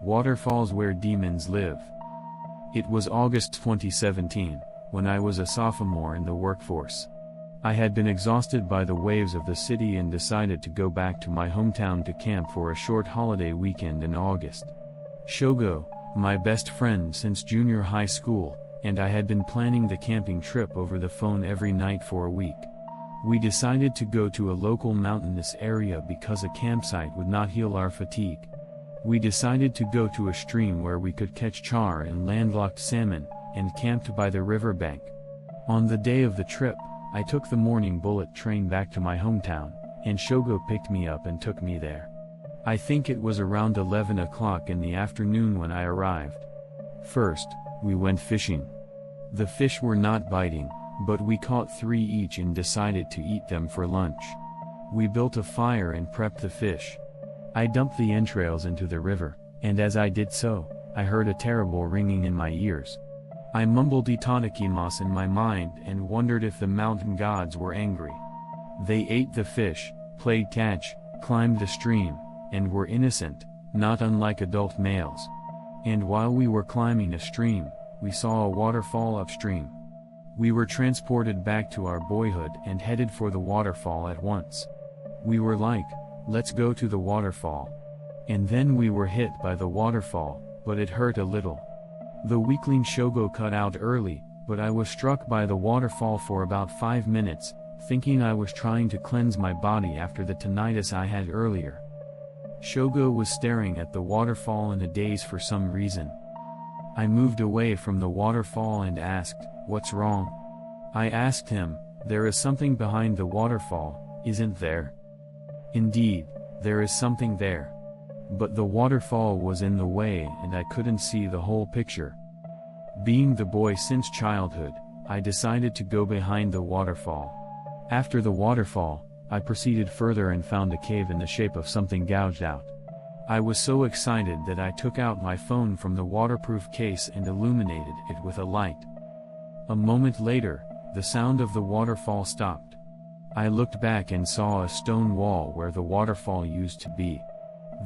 Waterfalls where demons live. It was August 2017, when I was a sophomore in the workforce. I had been exhausted by the waves of the city and decided to go back to my hometown to camp for a short holiday weekend in August. Shogo, my best friend since junior high school, and I had been planning the camping trip over the phone every night for a week. We decided to go to a local mountainous area because a campsite would not heal our fatigue. We decided to go to a stream where we could catch char and landlocked salmon, and camped by the riverbank. On the day of the trip, I took the morning bullet train back to my hometown, and Shogo picked me up and took me there. I think it was around 11 o'clock in the afternoon when I arrived. First, we went fishing. The fish were not biting, but we caught 3 each and decided to eat them for lunch. We built a fire and prepped the fish. I dumped the entrails into the river, and as I did so, I heard a terrible ringing in my ears. I mumbled Itadakimasu in my mind and wondered if the mountain gods were angry. They ate the fish, played catch, climbed the stream, and were innocent, not unlike adult males. And while we were climbing a stream, we saw a waterfall upstream. We were transported back to our boyhood and headed for the waterfall at once. We were like, let's go to the waterfall. And then we were hit by the waterfall, but it hurt a little. The weakling Shogo cut out early, but I was struck by the waterfall for about 5 minutes, thinking I was trying to cleanse my body after the tinnitus I had earlier. Shogo was staring at the waterfall in a daze for some reason. I moved away from the waterfall and asked, "What's wrong?" I asked him, "There is something behind the waterfall, isn't there?" Indeed, there is something there. But the waterfall was in the way and I couldn't see the whole picture. Being the boy since childhood, I decided to go behind the waterfall. After the waterfall, I proceeded further and found a cave in the shape of something gouged out. I was so excited that I took out my phone from the waterproof case and illuminated it with a light. A moment later, the sound of the waterfall stopped. I looked back and saw a stone wall where the waterfall used to be.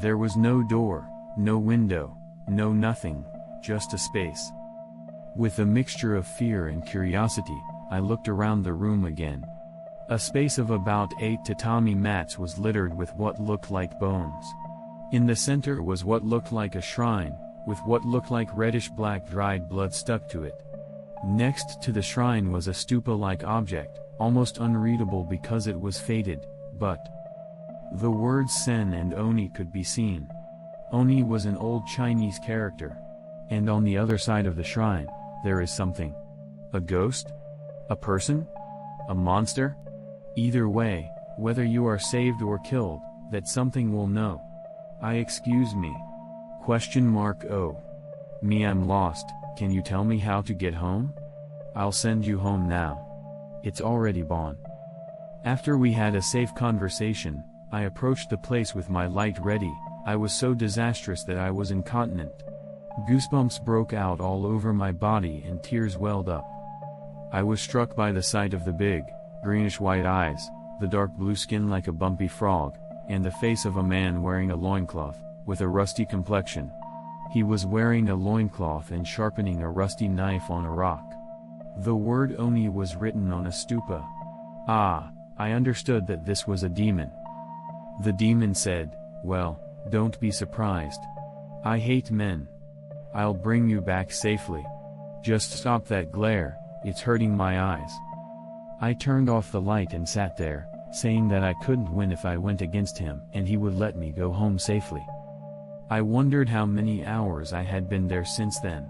There was no door, no window, no nothing, just a space. With a mixture of fear and curiosity, I looked around the room again. A space of about 8 tatami mats was littered with what looked like bones. In the center was what looked like a shrine, with what looked like reddish-black dried blood stuck to it. Next to the shrine was a stupa-like object, almost unreadable because it was faded, but the words Sen and Oni could be seen. Oni was an old Chinese character. And on the other side of the shrine, there is something. A ghost? A person? A monster? Either way, whether you are saved or killed, that something will know. Excuse me. Oh. Me, I'm lost, can you tell me how to get home? I'll send you home now. It's already gone. After we had a safe conversation, I approached the place with my light ready. I was so disastrous that I was incontinent. Goosebumps broke out all over my body and tears welled up. I was struck by the sight of the big, greenish-white eyes, the dark blue skin like a bumpy frog, and the face of a man wearing a loincloth, with a rusty complexion. He was wearing a loincloth and sharpening a rusty knife on a rock. The word Oni was written on a stupa. I understood that this was a demon. The demon said, "Well, don't be surprised. I hate men. I'll bring you back safely. Just stop that glare, it's hurting my eyes." I turned off the light and sat there, saying that I couldn't win if I went against him and he would let me go home safely. I wondered how many hours I had been there since then.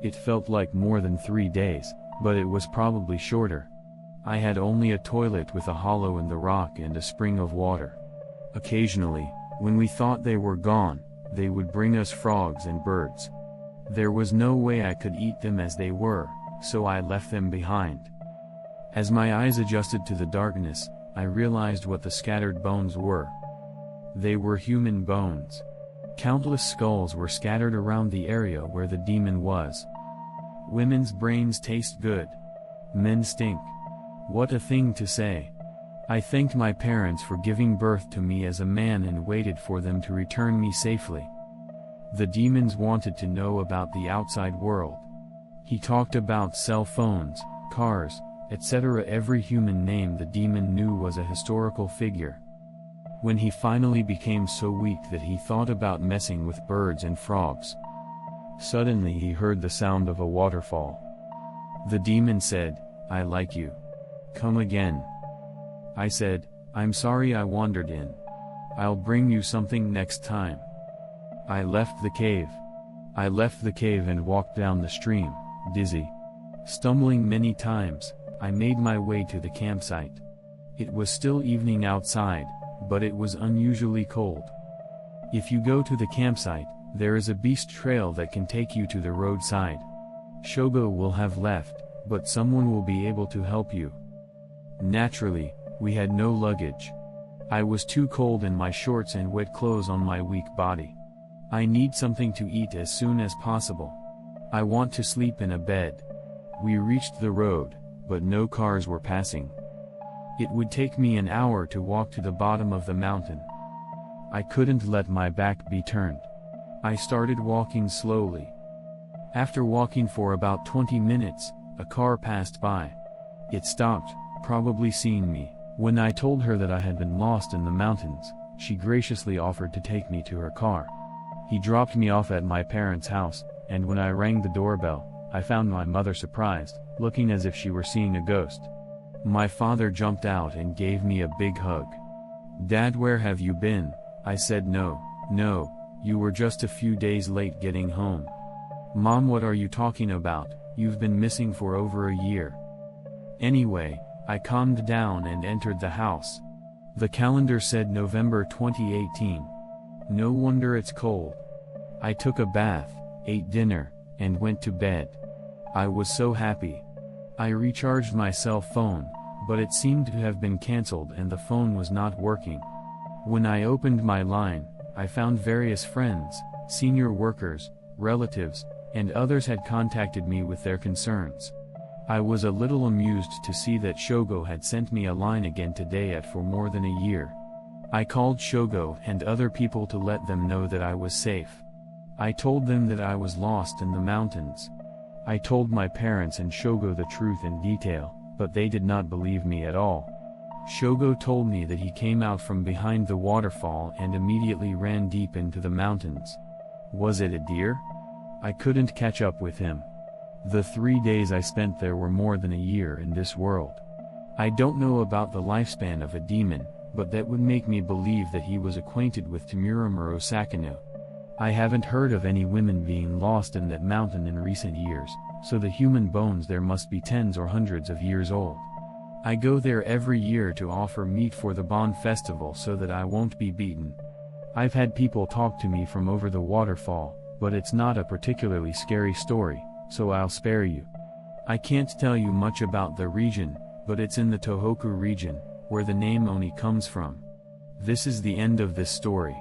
It felt like more than 3 days, but it was probably shorter. I had only a toilet with a hollow in the rock and a spring of water. Occasionally, when we thought they were gone, they would bring us frogs and birds. There was no way I could eat them as they were, so I left them behind. As my eyes adjusted to the darkness, I realized what the scattered bones were. They were human bones. Countless skulls were scattered around the area where the demon was. Women's brains taste good. Men stink. What a thing to say. I thanked my parents for giving birth to me as a man and waited for them to return me safely. The demons wanted to know about the outside world. He talked about cell phones, cars, etc. Every human name the demon knew was a historical figure. When he finally became so weak that he thought about messing with birds and frogs, suddenly he heard the sound of a waterfall. The demon said, "I like you. Come again." I said, "I'm sorry I wandered in. I'll bring you something next time." I left the cave. I left the cave and walked down the stream, dizzy. Stumbling many times, I made my way to the campsite. It was still evening outside, but it was unusually cold. If you go to the campsite, there is a beast trail that can take you to the roadside. Shogo will have left, but someone will be able to help you. Naturally, we had no luggage. I was too cold in my shorts and wet clothes on my weak body. I need something to eat as soon as possible. I want to sleep in a bed. We reached the road, but no cars were passing. It would take me an hour to walk to the bottom of the mountain. I couldn't let my back be turned. I started walking slowly. After walking for about 20 minutes, a car passed by. It stopped, probably seeing me. When I told her that I had been lost in the mountains, she graciously offered to take me to her car. He dropped me off at my parents' house, and when I rang the doorbell, I found my mother surprised, looking as if she were seeing a ghost. My father jumped out and gave me a big hug. "Dad, where have you been?" I said. No, you were just a few days late getting home." "Mom, what are you talking about? You've been missing for over a year." Anyway, I calmed down and entered the house. The calendar said November 2018. No wonder it's cold. I took a bath, ate dinner, and went to bed. I was so happy. I recharged my cell phone, but it seemed to have been cancelled and the phone was not working. When I opened my line, I found various friends, senior workers, relatives, and others had contacted me with their concerns. I was a little amused to see that Shogo had sent me a line again today for more than a year. I called Shogo and other people to let them know that I was safe. I told them that I was lost in the mountains. I told my parents and Shogo the truth in detail, but they did not believe me at all. Shogo told me that he came out from behind the waterfall and immediately ran deep into the mountains. Was it a deer? I couldn't catch up with him. The 3 days I spent there were more than a year in this world. I don't know about the lifespan of a demon, but that would make me believe that he was acquainted with Tamura Murasakino. I haven't heard of any women being lost in that mountain in recent years, so the human bones there must be tens or hundreds of years old. I go there every year to offer meat for the Bon festival so that I won't be beaten. I've had people talk to me from over the waterfall, but it's not a particularly scary story, so I'll spare you. I can't tell you much about the region, but it's in the Tohoku region, where the name Oni comes from. This is the end of this story.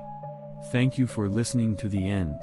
Thank you for listening to the end.